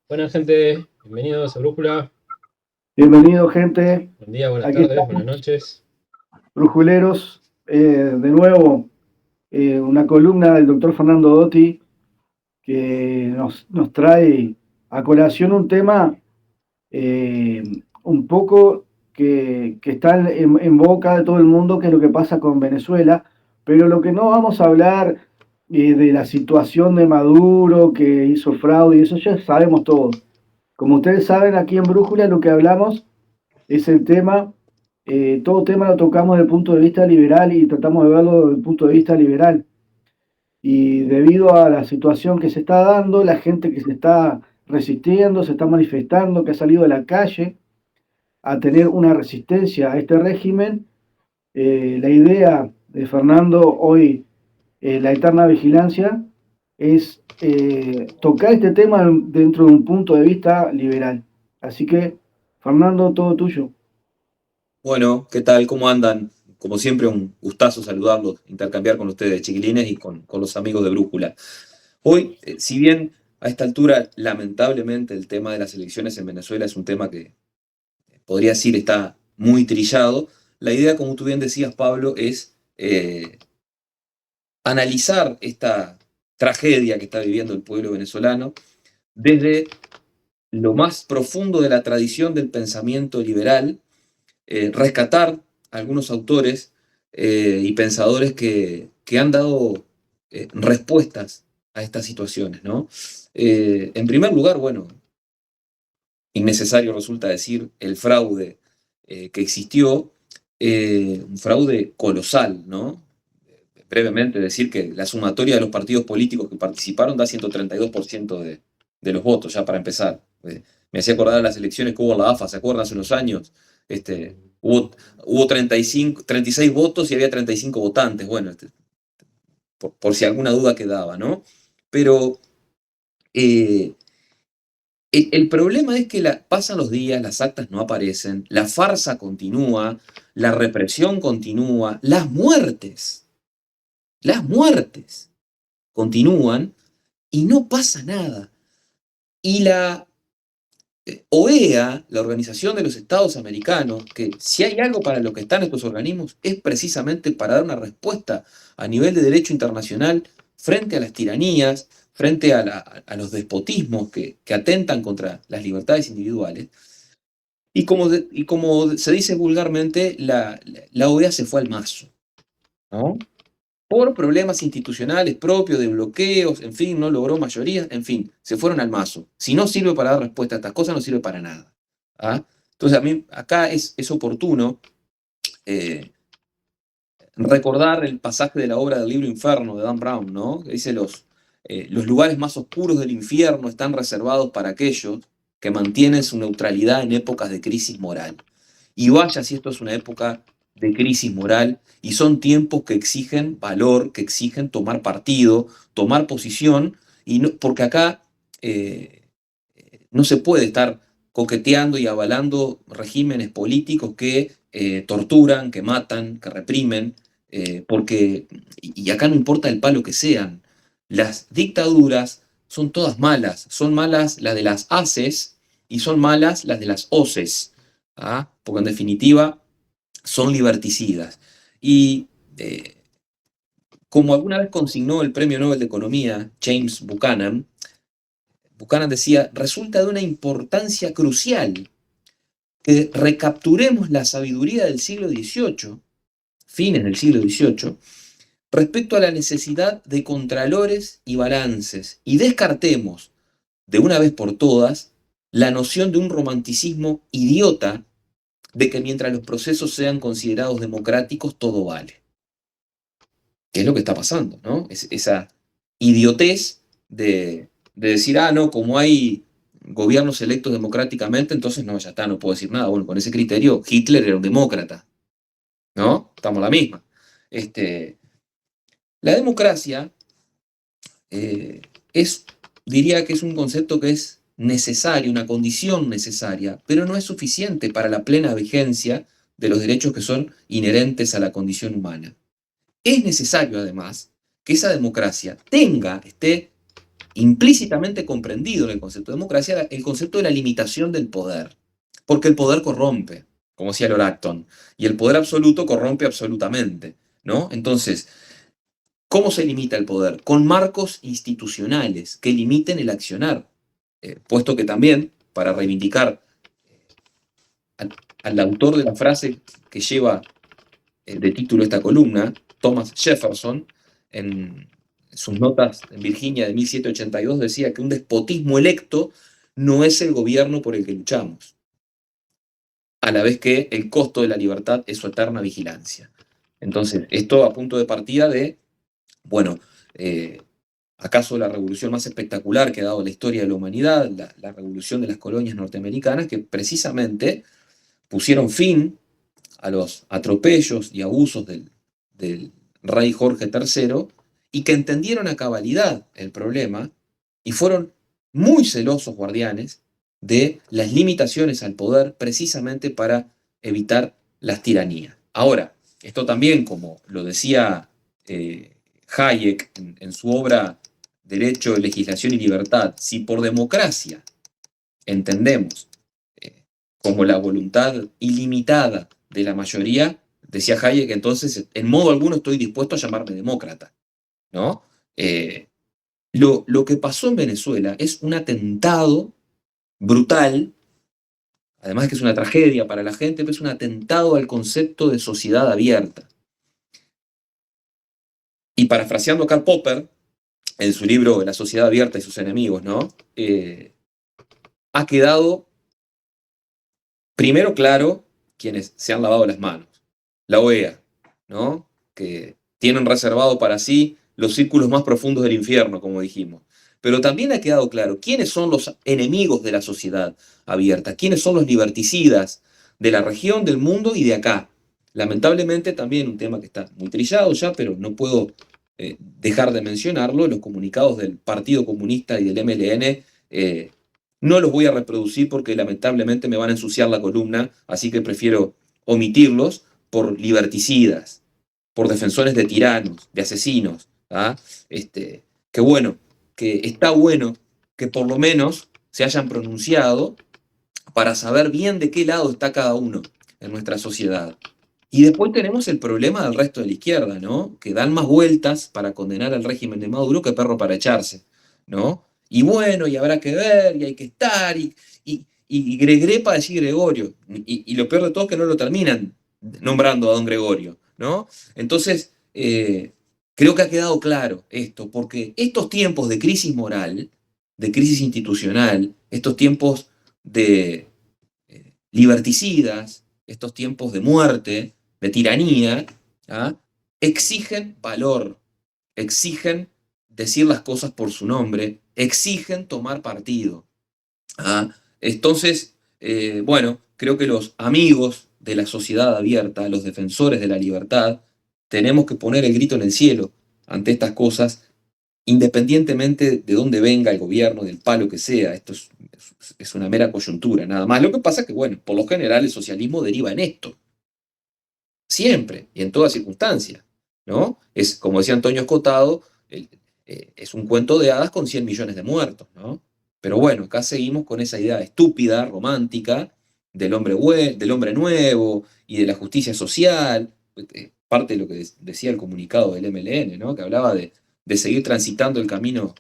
Buena gente, bienvenidos a Brújula. Bienvenido, gente. Buen día, buenas Aquí tardes, estamos, buenas noches. brujuleros. De nuevo, una columna del doctor Fernando Dotti que nos trae a colación un tema un poco que está en boca de todo el mundo, que es lo que pasa con Venezuela. Pero lo que no vamos a hablar de la situación de Maduro, que hizo fraude, y eso ya sabemos todo. Como ustedes saben, aquí en Brújula lo que hablamos es el tema, todo tema lo tocamos desde el punto de vista liberal y tratamos de verlo desde el punto de vista liberal. Y debido a la situación que se está dando, la gente que se está resistiendo, se está manifestando, que ha salido a la calle a tener una resistencia a este régimen, la idea de Fernando hoy, la eterna vigilancia, es tocar este tema dentro de un punto de vista liberal. Así que, Fernando, todo tuyo. Bueno, ¿qué tal? ¿Cómo andan? Como siempre, un gustazo saludarlos, intercambiar con ustedes, chiquilines, y con los amigos de Brújula. Hoy, si bien a esta altura, lamentablemente, el tema de las elecciones en Venezuela es un tema que podría decir está muy trillado, la idea, como tú bien decías, Pablo, es analizar esta tragedia que está viviendo el pueblo venezolano desde lo más profundo de la tradición del pensamiento liberal, rescatar algunos autores y pensadores que han dado respuestas a estas situaciones, ¿no? En primer lugar, bueno, innecesario resulta decir el fraude que existió, un fraude colosal, ¿no? Brevemente decir que la sumatoria de los partidos políticos que participaron da 132% de los votos, ya para empezar. Me hacía acordar de las elecciones que hubo en la AFA, ¿se acuerdan? Hace unos años. Hubo 36 votos y había 35 votantes. Bueno, por si alguna duda quedaba, ¿no? Pero eh, el problema es que pasan los días, las actas no aparecen, la farsa continúa, la represión continúa, las muertes continúan y no pasa nada. Y la OEA, la Organización de los Estados Americanos, que si hay algo para lo que están estos organismos, es precisamente para dar una respuesta a nivel de derecho internacional frente a las tiranías, frente a los despotismos que atentan contra las libertades individuales. Y como se dice vulgarmente, la OEA se fue al mazo, ¿no? Por problemas institucionales propios, de bloqueos, en fin, no logró mayoría, en fin, se fueron al mazo. Si no sirve para dar respuesta a estas cosas, no sirve para nada. ¿Ah? Entonces, a mí acá es oportuno eh, recordar el pasaje de la obra del libro Inferno de Dan Brown, ¿no? Que dice los lugares más oscuros del infierno están reservados para aquellos que mantienen su neutralidad en épocas de crisis moral. Y vaya si esto es una época de crisis moral y son tiempos que exigen valor, que exigen tomar partido, tomar posición, y no, porque acá no se puede estar coqueteando y avalando regímenes políticos que torturan, que matan, que reprimen, y acá no importa el palo que sean, las dictaduras son todas malas, son malas las de las ACES y son malas las de las OCES, ¿ah? Porque en definitiva son liberticidas. Y como alguna vez consignó el Premio Nobel de Economía James Buchanan decía, resulta de una importancia crucial que recapturemos la sabiduría del siglo XVIII, fines del siglo XVIII, respecto a la necesidad de contralores y balances, y descartemos de una vez por todas la noción de un romanticismo idiota de que mientras los procesos sean considerados democráticos, todo vale. Que es lo que está pasando, ¿no? Esa idiotez de decir, no, como hay gobiernos electos democráticamente, entonces no, ya está, no puedo decir nada. Bueno, con ese criterio, Hitler era un demócrata, ¿no? Estamos la misma. La democracia diría que es un concepto que es necesario, una condición necesaria, pero no es suficiente para la plena vigencia de los derechos que son inherentes a la condición humana. Es necesario, además, que esa democracia esté implícitamente comprendido en el concepto de democracia era el concepto de la limitación del poder, porque el poder corrompe, como decía Lord Acton, y el poder absoluto corrompe absolutamente, ¿no? Entonces, ¿cómo se limita el poder? Con marcos institucionales que limiten el accionar, puesto que también, para reivindicar al autor de la frase que lleva de título esta columna, Thomas Jefferson, en sus notas en Virginia de 1782 decía que un despotismo electo no es el gobierno por el que luchamos, a la vez que el costo de la libertad es su eterna vigilancia. Entonces, esto a punto de partida de, bueno, ¿acaso la revolución más espectacular que ha dado la historia de la humanidad, la revolución de las colonias norteamericanas, que precisamente pusieron fin a los atropellos y abusos del rey Jorge III y que entendieron a cabalidad el problema y fueron muy celosos guardianes de las limitaciones al poder precisamente para evitar las tiranías? Ahora, esto también, como lo decía Hayek en su obra Derecho, Legislación y Libertad, si por democracia entendemos como la voluntad ilimitada de la mayoría, decía Hayek, entonces en modo alguno estoy dispuesto a llamarme demócrata, ¿no? Lo que pasó en Venezuela es un atentado brutal, además que es una tragedia para la gente, pero es un atentado al concepto de sociedad abierta. Y parafraseando a Karl Popper, en su libro La sociedad abierta y sus enemigos, ¿no? Ha quedado primero claro quienes se han lavado las manos. La OEA, ¿no? Que tienen reservado para sí los círculos más profundos del infierno, como dijimos. Pero también ha quedado claro quiénes son los enemigos de la sociedad abierta, quiénes son los liberticidas de la región, del mundo y de acá. Lamentablemente también un tema que está muy trillado ya, pero no puedo dejar de mencionarlo, los comunicados del Partido Comunista y del MLN no los voy a reproducir porque lamentablemente me van a ensuciar la columna, así que prefiero omitirlos por liberticidas, por defensores de tiranos, de asesinos. ¿Ah? Que bueno, que está bueno que por lo menos se hayan pronunciado para saber bien de qué lado está cada uno en nuestra sociedad. Y después tenemos el problema del resto de la izquierda, ¿no? Que dan más vueltas para condenar al régimen de Maduro que perro para echarse, ¿no? Y bueno, y habrá que ver, y hay que estar, y Gregre para decir Gregorio. Y lo peor de todo es que no lo terminan nombrando a don Gregorio, ¿no? Entonces, creo que ha quedado claro esto, porque estos tiempos de crisis moral, de crisis institucional, estos tiempos de liberticidas, estos tiempos de muerte, de tiranía, ¿ah? Exigen valor, exigen decir las cosas por su nombre, exigen tomar partido. ¿Ah? Entonces, bueno, creo que los amigos de la sociedad abierta, los defensores de la libertad, tenemos que poner el grito en el cielo ante estas cosas, independientemente de dónde venga el gobierno, del palo que sea. Esto es una mera coyuntura, nada más. Lo que pasa es que, bueno, por lo general el socialismo deriva en esto. Siempre y en toda circunstancia, ¿no? Es, como decía Antonio Escotado, es un cuento de hadas con 100 millones de muertos, ¿no? Pero bueno, acá seguimos con esa idea estúpida, romántica, del hombre nuevo y de la justicia social, parte de lo que decía el comunicado del MLN, ¿no? Que hablaba de seguir transitando el camino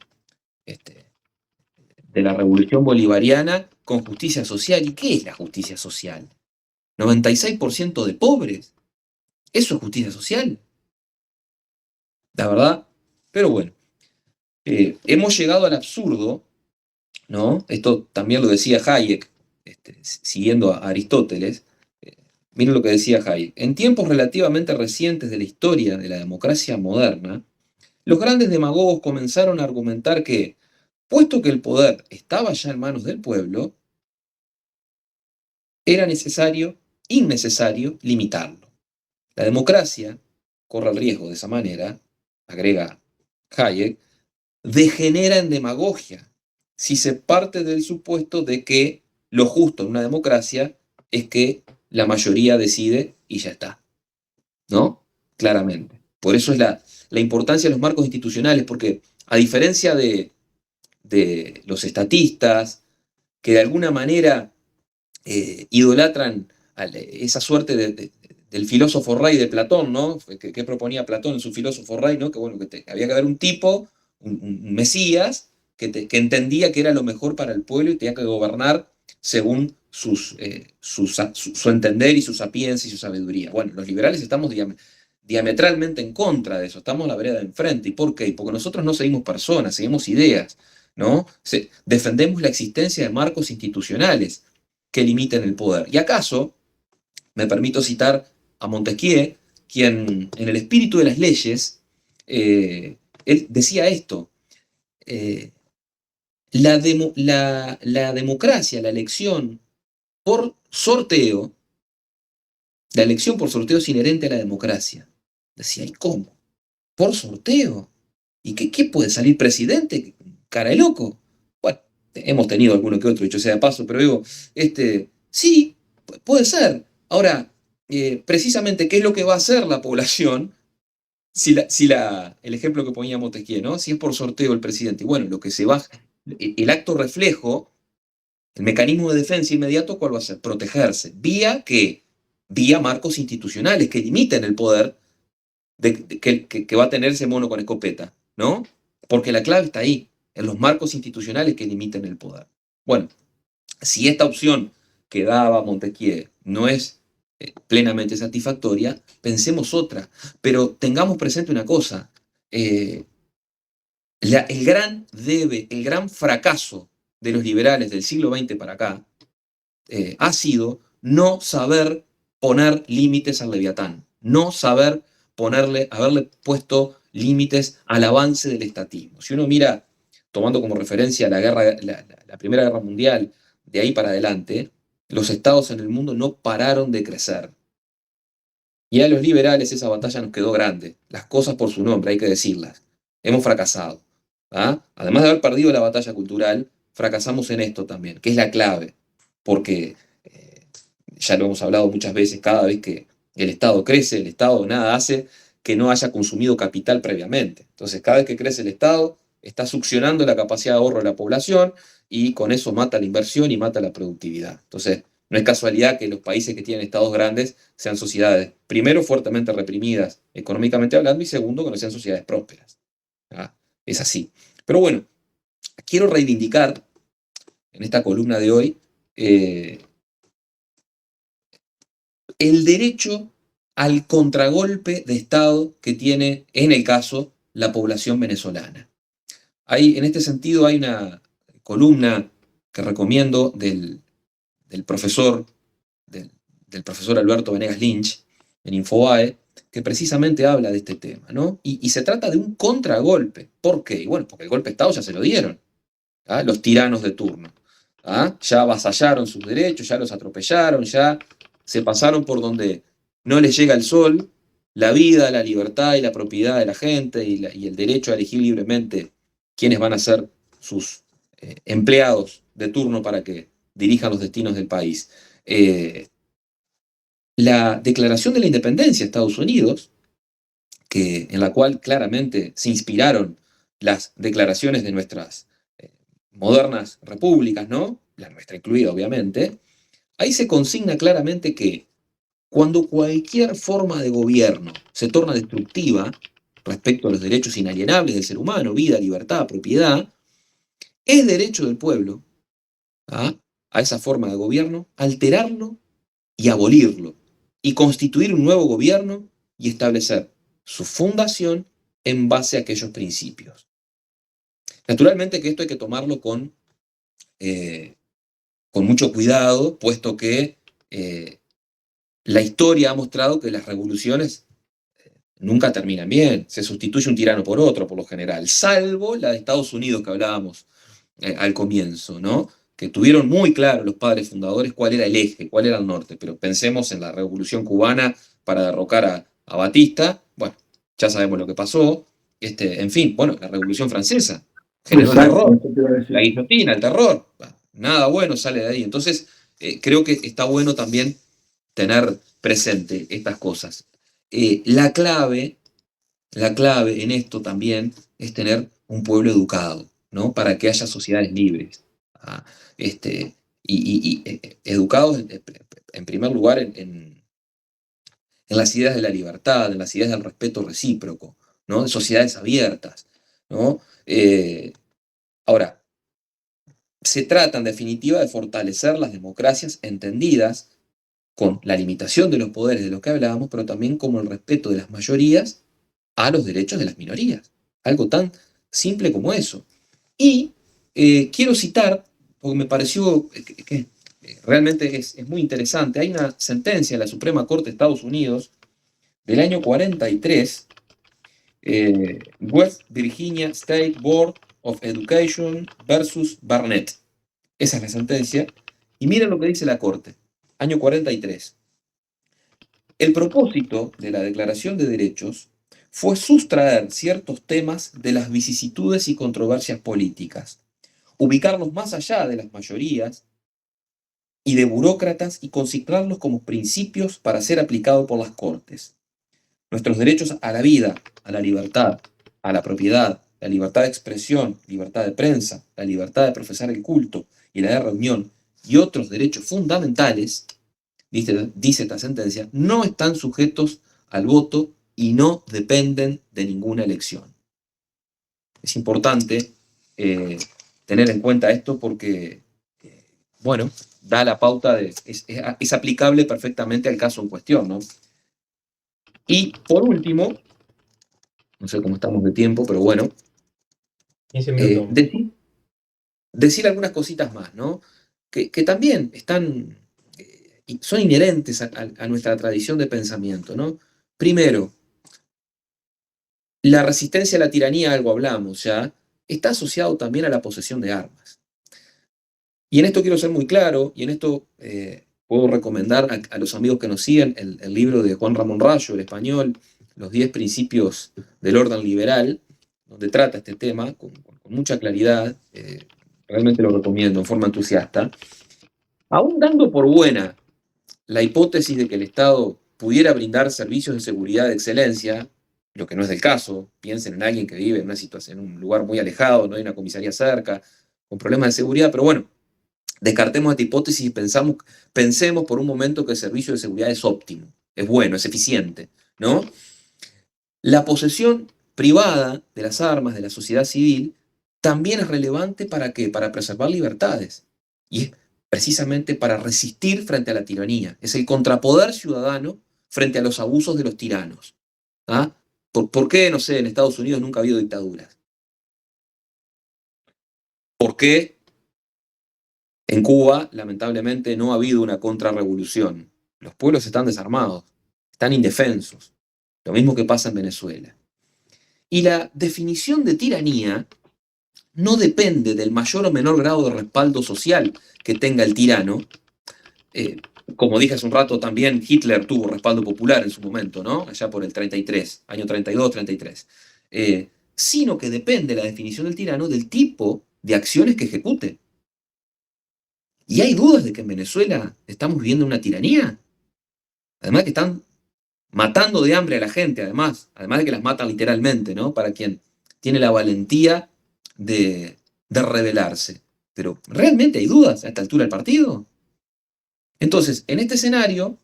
de la revolución bolivariana con justicia social. ¿Y qué es la justicia social? ¿96% de pobres? ¿Eso es justicia social? La verdad. Pero bueno, hemos llegado al absurdo, ¿no? Esto también lo decía Hayek, siguiendo a Aristóteles. Miren lo que decía Hayek. En tiempos relativamente recientes de la historia de la democracia moderna, los grandes demagogos comenzaron a argumentar que, puesto que el poder estaba ya en manos del pueblo, era innecesario limitarlo. La democracia corre el riesgo de esa manera, agrega Hayek, degenera en demagogia si se parte del supuesto de que lo justo en una democracia es que la mayoría decide y ya está, ¿no? Claramente. Por eso es la importancia de los marcos institucionales, porque a diferencia de de los estatistas, que de alguna manera idolatran esa suerte del filósofo rey de Platón, ¿no? Que proponía Platón en su filósofo rey, ¿no? Que bueno, había que haber un tipo, un Mesías, que entendía que era lo mejor para el pueblo y tenía que gobernar según su entender y su sapiencia y su sabiduría. Bueno, los liberales estamos diametralmente en contra de eso, estamos a la vereda de enfrente. ¿Y por qué? Porque nosotros no seguimos personas, seguimos ideas, ¿no? Defendemos la existencia de marcos institucionales que limiten el poder. ¿Y acaso, me permito citar a Montesquieu, quien en el espíritu de las leyes, él decía esto, la democracia, la elección por sorteo, la elección por sorteo es inherente a la democracia. Decía, ¿y cómo? ¿Por sorteo? ¿Y qué puede salir presidente? Cara de loco. Bueno, hemos tenido alguno que otro, dicho sea de paso, pero digo, sí, puede ser. Ahora, precisamente, ¿qué es lo que va a hacer la población el ejemplo que ponía Montesquieu, ¿no? Si es por sorteo el presidente? Y bueno, lo que se va, el acto reflejo, el mecanismo de defensa inmediato, ¿cuál va a ser? Protegerse. Vía marcos institucionales que limiten el poder que va a tener ese mono con escopeta, ¿no? Porque la clave está ahí, en los marcos institucionales que limiten el poder. Bueno, si esta opción que daba Montesquieu no es plenamente satisfactoria, pensemos otra, pero tengamos presente una cosa, el gran fracaso de los liberales del siglo XX para acá ha sido no saber poner límites al Leviatán, no saber haberle puesto límites al avance del estatismo. Si uno mira, tomando como referencia la Primera Guerra Mundial, de ahí para adelante, los estados en el mundo no pararon de crecer. Y a los liberales esa batalla nos quedó grande. Las cosas por su nombre, hay que decirlas. Hemos fracasado. ¿Ah? Además de haber perdido la batalla cultural, fracasamos en esto también, que es la clave. Porque, ya lo hemos hablado muchas veces, cada vez que el Estado crece, el Estado nada hace que no haya consumido capital previamente. Entonces, cada vez que crece el Estado, está succionando la capacidad de ahorro de la población y con eso mata la inversión y mata la productividad. Entonces, no es casualidad que los países que tienen estados grandes sean sociedades, primero, fuertemente reprimidas económicamente hablando, y segundo, que no sean sociedades prósperas. ¿Ah? Es así. Pero bueno, quiero reivindicar en esta columna de hoy el derecho al contragolpe de Estado que tiene, en el caso, la población venezolana. En este sentido, hay una columna que recomiendo del profesor Alberto Venegas Lynch en Infobae, que precisamente habla de este tema, ¿no? Y se trata de un contragolpe. ¿Por qué? Bueno, porque el golpe de Estado ya se lo dieron, ¿ah? Los tiranos de turno. ¿Ah? Ya avasallaron sus derechos, ya los atropellaron, ya se pasaron por donde no les llega el sol, la vida, la libertad y la propiedad de la gente y el derecho a elegir libremente quiénes van a ser sus empleados de turno para que dirijan los destinos del país. La Declaración de la Independencia de Estados Unidos, en la cual claramente se inspiraron las declaraciones de nuestras modernas repúblicas, ¿no? La nuestra incluida, obviamente, ahí se consigna claramente que cuando cualquier forma de gobierno se torna destructiva respecto a los derechos inalienables del ser humano, vida, libertad, propiedad, es derecho del pueblo a esa forma de gobierno alterarlo y abolirlo, y constituir un nuevo gobierno y establecer su fundación en base a aquellos principios. Naturalmente que esto hay que tomarlo con mucho cuidado, puesto que la historia ha mostrado que las revoluciones nunca terminan bien, se sustituye un tirano por otro por lo general, salvo la de Estados Unidos que hablábamos al comienzo, ¿no? Que tuvieron muy claro los padres fundadores cuál era el eje, cuál era el norte, pero pensemos en la Revolución Cubana para derrocar a Batista, bueno, ya sabemos lo que pasó, en fin, bueno, la Revolución Francesa generó el terror, la guillotina, el terror, nada bueno sale de ahí. Entonces, creo que está bueno también tener presente estas cosas. La clave en esto también es tener un pueblo educado, ¿no? Para que haya sociedades libres. ¿Ah? Educados en primer lugar en las ideas de la libertad, en las ideas del respeto recíproco, ¿no? De sociedades abiertas, ¿no? Ahora, se trata en definitiva de fortalecer las democracias entendidas con la limitación de los poderes de los que hablábamos, pero también como el respeto de las mayorías a los derechos de las minorías. Algo tan simple como eso. Y quiero citar, porque me pareció que realmente es muy interesante, hay una sentencia de la Suprema Corte de Estados Unidos del año 43, West Virginia State Board of Education versus Barnett. Esa es la sentencia. Y miren lo que dice la Corte, año 43. El propósito de la Declaración de Derechos fue sustraer ciertos temas de las vicisitudes y controversias políticas, ubicarlos más allá de las mayorías y de burócratas y consignarlos como principios para ser aplicados por las Cortes. Nuestros derechos a la vida, a la libertad, a la propiedad, la libertad de expresión, libertad de prensa, la libertad de profesar el culto y la de reunión y otros derechos fundamentales, dice esta sentencia, no están sujetos al voto y no dependen de ninguna elección. Es importante tener en cuenta esto porque, bueno, da la pauta es aplicable perfectamente al caso en cuestión, ¿no? Y por último, no sé cómo estamos de tiempo, pero bueno, 15 minutos. decir algunas cositas más, ¿no? Que también están, son inherentes a nuestra tradición de pensamiento, ¿no? Primero, la resistencia a la tiranía, algo hablamos ya, está asociado también a la posesión de armas. Y en esto quiero ser muy claro, y en esto puedo recomendar a los amigos que nos siguen el libro de Juan Ramón Rayo, el español, Los 10 principios del orden liberal, donde trata este tema con mucha claridad. Realmente lo recomiendo en forma entusiasta. Aún dando por buena la hipótesis de que el Estado pudiera brindar servicios de seguridad de excelencia, lo que no es del caso, piensen en alguien que vive en una situación, en un lugar muy alejado, no hay una comisaría cerca, con problemas de seguridad, pero bueno, descartemos esta hipótesis y pensemos por un momento que el servicio de seguridad es óptimo, es bueno, es eficiente, ¿no? La posesión privada de las armas de la sociedad civil también es relevante ¿para qué? Para preservar libertades. Y es precisamente para resistir frente a la tiranía. Es el contrapoder ciudadano frente a los abusos de los tiranos. ¿Ah? ¿Por qué, no sé, en Estados Unidos nunca ha habido dictaduras? ¿Por qué en Cuba, lamentablemente, no ha habido una contrarrevolución? Los pueblos están desarmados, están indefensos. Lo mismo que pasa en Venezuela. Y la definición de tiranía no depende del mayor o menor grado de respaldo social que tenga el tirano. Como dije hace un rato, también Hitler tuvo respaldo popular en su momento, ¿no? Allá por el 33, año 32, 33. Sino que depende la definición del tirano del tipo de acciones que ejecute. ¿Y hay dudas de que en Venezuela estamos viviendo una tiranía? Además que están matando de hambre a la gente, además de que las matan literalmente, ¿no? Para quien tiene la valentía de rebelarse. Pero ¿realmente hay dudas a esta altura del partido? Entonces, en este escenario,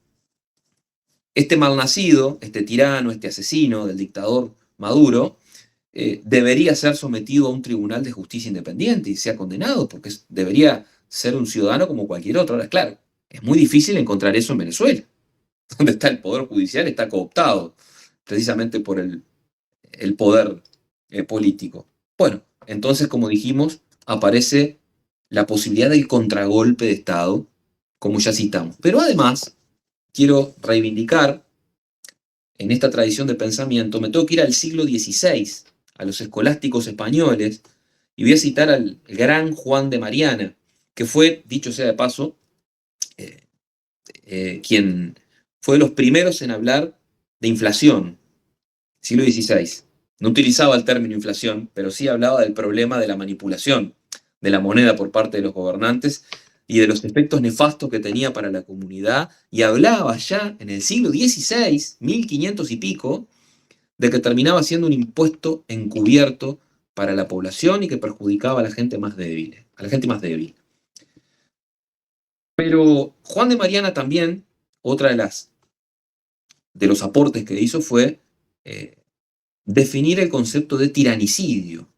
este malnacido, este tirano, este asesino del dictador Maduro, debería ser sometido a un tribunal de justicia independiente y sea condenado, porque debería ser un ciudadano como cualquier otro. Ahora, claro, es muy difícil encontrar eso en Venezuela, donde está el poder judicial, está cooptado precisamente por el poder político. Bueno, entonces, como dijimos, aparece la posibilidad del contragolpe de Estado, como ya citamos. Pero además, quiero reivindicar, en esta tradición de pensamiento, me tengo que ir al siglo XVI, a los escolásticos españoles, y voy a citar al gran Juan de Mariana, que fue, dicho sea de paso, quien fue de los primeros en hablar de inflación, siglo XVI. No utilizaba el término inflación, pero sí hablaba del problema de la manipulación de la moneda por parte de los gobernantes y de los efectos nefastos que tenía para la comunidad, y hablaba ya en el siglo XVI, 1500 y pico, de que terminaba siendo un impuesto encubierto para la población y que perjudicaba a la gente más débil, Pero Juan de Mariana también, otra de los aportes que hizo fue definir el concepto de tiranicidio.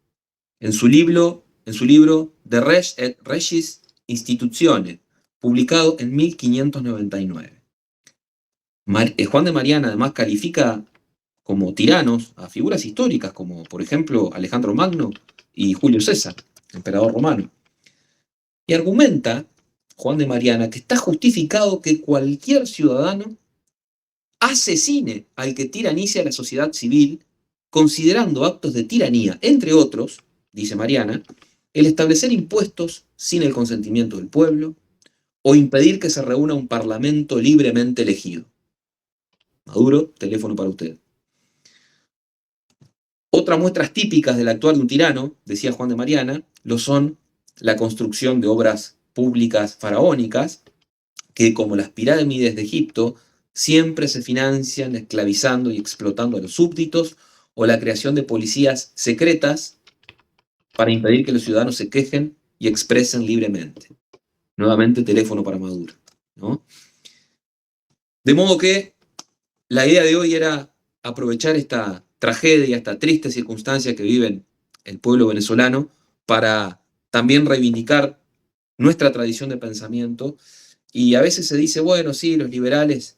En su libro De Res et Regis Institutione, publicado en 1599. Juan de Mariana además califica como tiranos a figuras históricas como, por ejemplo, Alejandro Magno y Julio César, emperador romano. Y argumenta, Juan de Mariana, que está justificado que cualquier ciudadano asesine al que tiranice a la sociedad civil, considerando actos de tiranía, entre otros, dice Mariana, el establecer impuestos sin el consentimiento del pueblo o impedir que se reúna un parlamento libremente elegido. Maduro, teléfono para usted. Otras muestras típicas del actuar de un tirano, decía Juan de Mariana, lo son la construcción de obras públicas faraónicas, que como las pirámides de Egipto, siempre se financian esclavizando y explotando a los súbditos, o la creación de policías secretas para impedir que los ciudadanos se quejen y expresen libremente. Nuevamente, teléfono para Maduro, ¿no? De modo que la idea de hoy era aprovechar esta tragedia, esta triste circunstancia que vive el pueblo venezolano para también reivindicar nuestra tradición de pensamiento. Y a veces se dice, bueno, sí, los liberales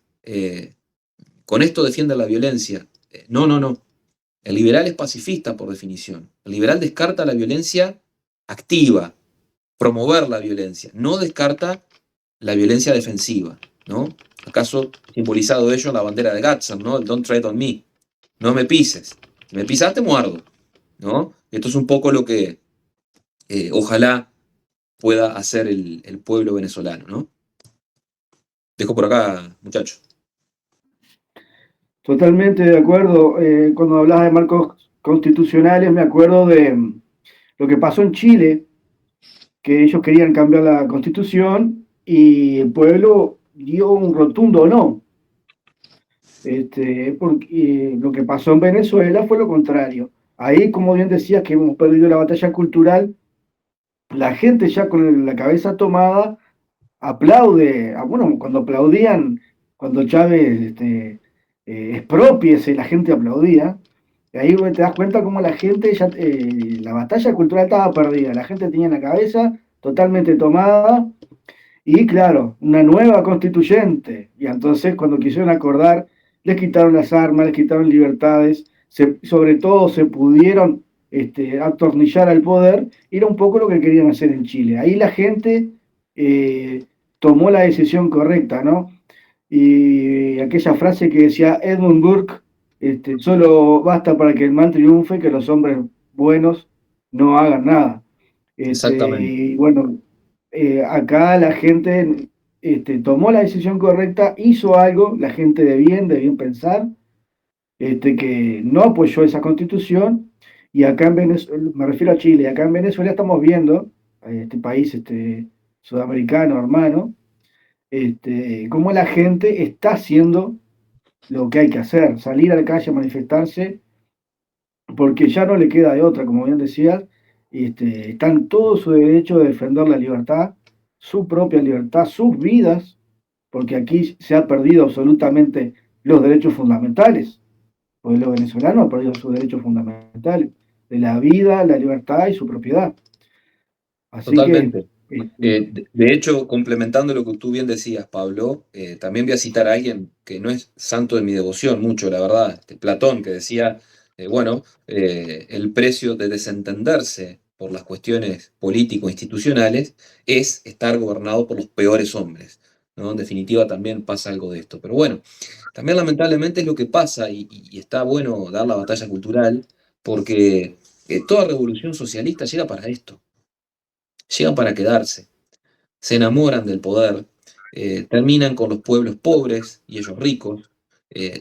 con esto defienden la violencia. No. El liberal es pacifista por definición. El liberal descarta la violencia activa, promover la violencia. No descarta la violencia defensiva, ¿no? ¿Acaso simbolizado ello en la bandera de Gadsden, ¿no? El Don't tread on me. No me pises. Si me pisas, te muerdo, ¿no? Esto es un poco lo que ojalá pueda hacer el pueblo venezolano, ¿no? Dejo por acá, muchachos. Totalmente de acuerdo. Cuando hablabas de marcos constitucionales, me acuerdo de lo que pasó en Chile, que ellos querían cambiar la constitución y el pueblo dio un rotundo no. Porque lo que pasó en Venezuela fue lo contrario. Ahí, como bien decías, que hemos perdido la batalla cultural, la gente ya con la cabeza tomada aplaude, bueno, cuando aplaudían, cuando Chávez expropiese, la gente aplaudía. Y ahí te das cuenta cómo la gente ya, la batalla cultural estaba perdida, la gente tenía la cabeza totalmente tomada y claro, una nueva constituyente. Y entonces cuando quisieron acordar, les quitaron las armas, les quitaron libertades, sobre todo se pudieron atornillar al poder, era un poco lo que querían hacer en Chile. Ahí la gente tomó la decisión correcta, ¿no? Y aquella frase que decía Edmund Burke, solo basta para que el mal triunfe que los hombres buenos no hagan nada. Exactamente. Y bueno, acá la gente tomó la decisión correcta, hizo algo, la gente de bien pensar, que no apoyó esa constitución, y acá en Venezuela, me refiero a Chile, acá en Venezuela estamos viendo, este país sudamericano, hermano, cómo la gente está haciendo lo que hay que hacer, salir a la calle a manifestarse, porque ya no le queda de otra, como bien decías, están en todo su derecho de defender la libertad, su propia libertad, sus vidas, porque aquí se ha perdido absolutamente los derechos fundamentales. El pueblo venezolano ha perdido sus derechos fundamentales, de la vida, la libertad y su propiedad. Así Totalmente. que De hecho, complementando lo que tú bien decías, Pablo, también voy a citar a alguien que no es santo de mi devoción mucho, la verdad, Platón, que decía, el precio de desentenderse por las cuestiones político-institucionales es estar gobernado por los peores hombres, ¿no? En definitiva, también pasa algo de esto. Pero bueno, también lamentablemente es lo que pasa y está bueno dar la batalla cultural porque toda revolución socialista llega para esto. Llegan para quedarse, se enamoran del poder, terminan con los pueblos pobres y ellos ricos,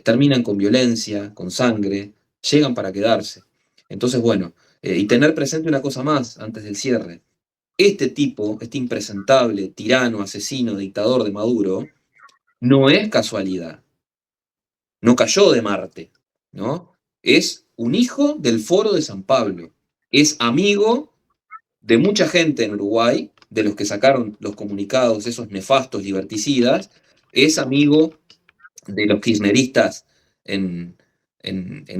terminan con violencia, con sangre, llegan para quedarse. Entonces, bueno, y tener presente una cosa más antes del cierre. Este tipo, este impresentable, tirano, asesino, dictador de Maduro, no es casualidad, no cayó de Marte, ¿no? Es un hijo del Foro de San Pablo, es amigo de mucha gente en Uruguay, de los que sacaron los comunicados, esos nefastos liberticidas, es amigo de los kirchneristas en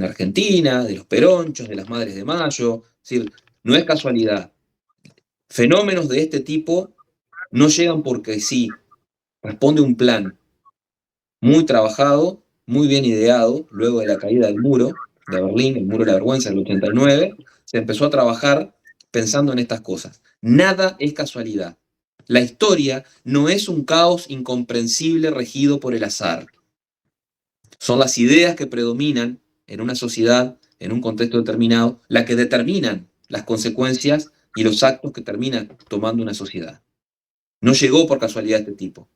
Argentina, de los peronchos, de las Madres de Mayo. Es decir, no es casualidad. Fenómenos de este tipo no llegan porque sí, responde un plan muy trabajado, muy bien ideado, luego de la caída del muro de Berlín, el muro de la vergüenza del 89, se empezó a trabajar pensando en estas cosas. Nada es casualidad. La historia no es un caos incomprensible regido por el azar. Son las ideas que predominan en una sociedad, en un contexto determinado, las que determinan las consecuencias y los actos que termina tomando una sociedad. No llegó por casualidad este tipo.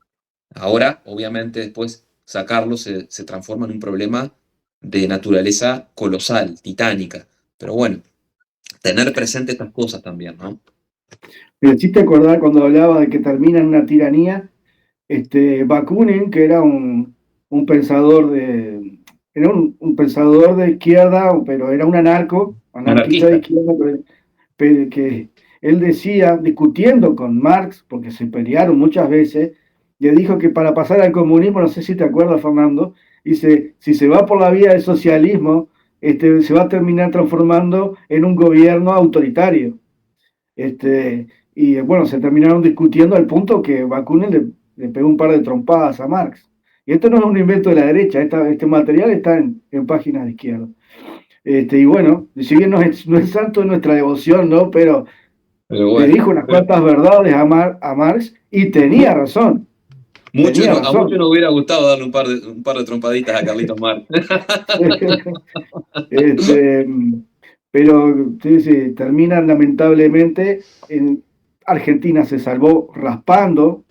Ahora, obviamente, después sacarlo se transforma en un problema de naturaleza colosal, titánica. Pero bueno, tener presente estas cosas también, ¿no? Me hiciste acordar cuando hablaba de que termina en una tiranía, Bakunin, que era un pensador era un pensador de izquierda, pero era un anarquista de Anarquista. izquierda, pero que él decía, discutiendo con Marx, porque se pelearon muchas veces, le dijo que para pasar al comunismo, no sé si te acuerdas, Fernando, dice, si se va por la vía del socialismo, se va a terminar transformando en un gobierno autoritario. Y bueno, se terminaron discutiendo al punto que Bakunin le pegó un par de trompadas a Marx. Y esto no es un invento de la derecha, este material está en páginas de izquierda. Y bueno, si bien no es santo nuestra devoción, ¿no? Pero Pero le bueno, dijo unas cuantas verdades a Marx y tenía razón. a muchos nos hubiera gustado darle un par de trompaditas a Carlitos Marx. Este, pero sí, terminan lamentablemente en Argentina se salvó raspando,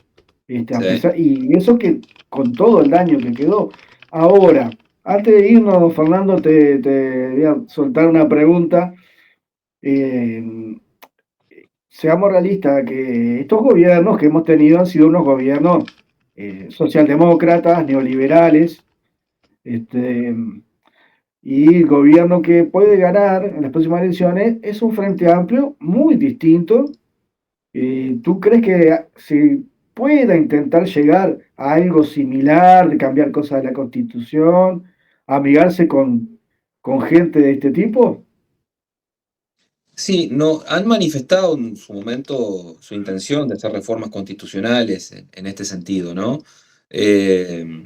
a Sí. pesar, y eso que con todo el daño que quedó. Ahora, antes de irnos, Fernando, te voy a soltar una pregunta. Seamos realistas, que estos gobiernos que hemos tenido han sido unos gobiernos socialdemócratas, neoliberales, este, y el gobierno que puede ganar en las próximas elecciones es un frente amplio muy distinto. ¿Tú crees que se pueda intentar llegar a algo similar, de cambiar cosas de la Constitución, amigarse con gente de este tipo? Sí, no, han manifestado en su momento su intención de hacer reformas constitucionales en este sentido, ¿no? Eh,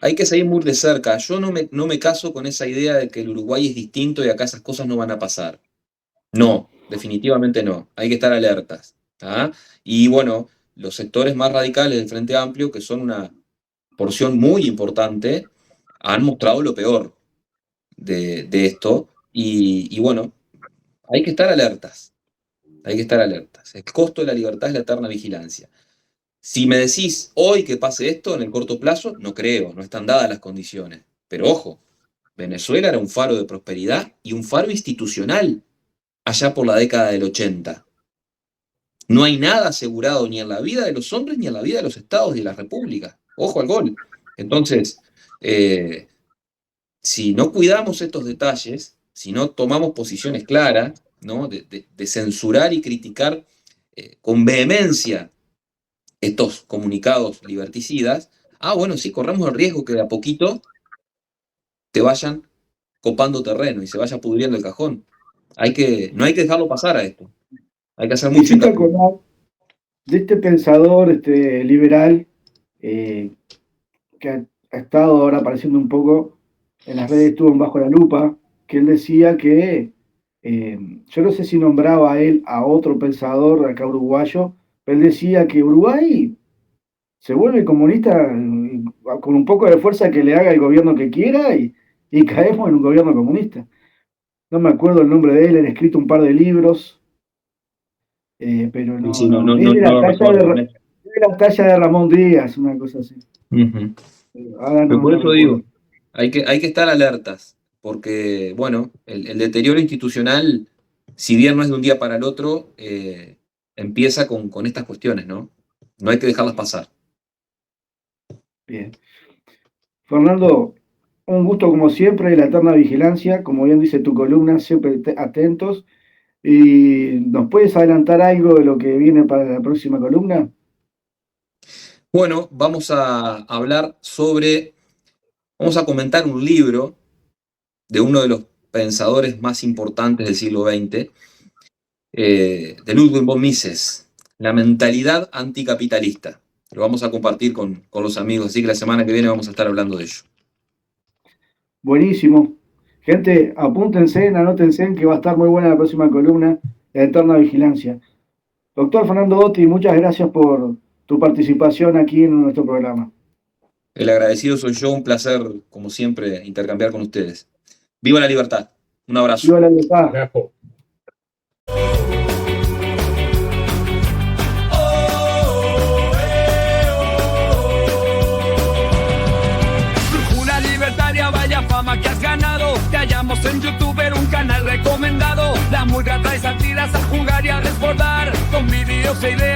Hay que seguir muy de cerca. Yo no me caso con esa idea de que el Uruguay es distinto y acá esas cosas no van a pasar. No, definitivamente no. Hay que estar alertas. ¿Ah? Y bueno, los sectores más radicales del Frente Amplio, que son una porción muy importante, han mostrado lo peor de esto. Y bueno, hay que estar alertas. Hay que estar alertas. El costo de la libertad es la eterna vigilancia. Si me decís hoy que pase esto en el corto plazo, no creo, no están dadas las condiciones. Pero ojo, Venezuela era un faro de prosperidad y un faro institucional allá por la década del 80. No hay nada asegurado ni en la vida de los hombres ni en la vida de los estados y de las repúblicas. Ojo al gol. Entonces, eh, si no cuidamos estos detalles, si no tomamos posiciones claras, ¿no? de censurar y criticar con vehemencia estos comunicados liberticidas, bueno, sí, corremos el riesgo que de a poquito te vayan copando terreno y se vaya pudriendo el cajón. No hay que dejarlo pasar a esto. Hay que hacer Me mucho hiciste hincapié. acordar de este pensador liberal eh, que ha estado ahora apareciendo un poco en las redes, estuvo en Bajo la Lupa, que él decía que, yo no sé si nombraba a él a otro pensador de acá uruguayo, pero él decía que Uruguay se vuelve comunista con un poco de fuerza que le haga el gobierno que quiera y caemos en un gobierno comunista. No me acuerdo el nombre de él, han escrito un par de libros, pero Y no, sí, no, no, no, es no, no lo recuerdo. de la talla de Ramón Díaz, una cosa así. Ujú. Ahora Pero no, por no eso recuerdo. digo, hay que estar alertas, porque, bueno, el deterioro institucional, si bien no es de un día para el otro, empieza con estas cuestiones, ¿no? No hay que dejarlas pasar. Bien. Fernando, un gusto como siempre, la eterna vigilancia, como bien dice tu columna, siempre atentos. ¿Y nos puedes adelantar algo de lo que viene para la próxima columna? Bueno, vamos a comentar un libro de uno de los pensadores más importantes del siglo XX, de Ludwig von Mises, La mentalidad anticapitalista. Lo vamos a compartir con los amigos, así que la semana que viene vamos a estar hablando de ello. Buenísimo. Gente, apúntense, anótense, que va a estar muy buena la próxima columna, La eterna vigilancia. Doctor Fernando Dotti, muchas gracias por tu participación aquí en nuestro programa. El agradecido soy yo, un placer, como siempre, intercambiar con ustedes. ¡Viva la libertad! Un abrazo. ¡Viva la libertad! Gracias. Vaya fama que has ganado, te hallamos en YouTuber, un canal recomendado. La murga trae satiras a jugar y a desbordar, con vídeos e ideas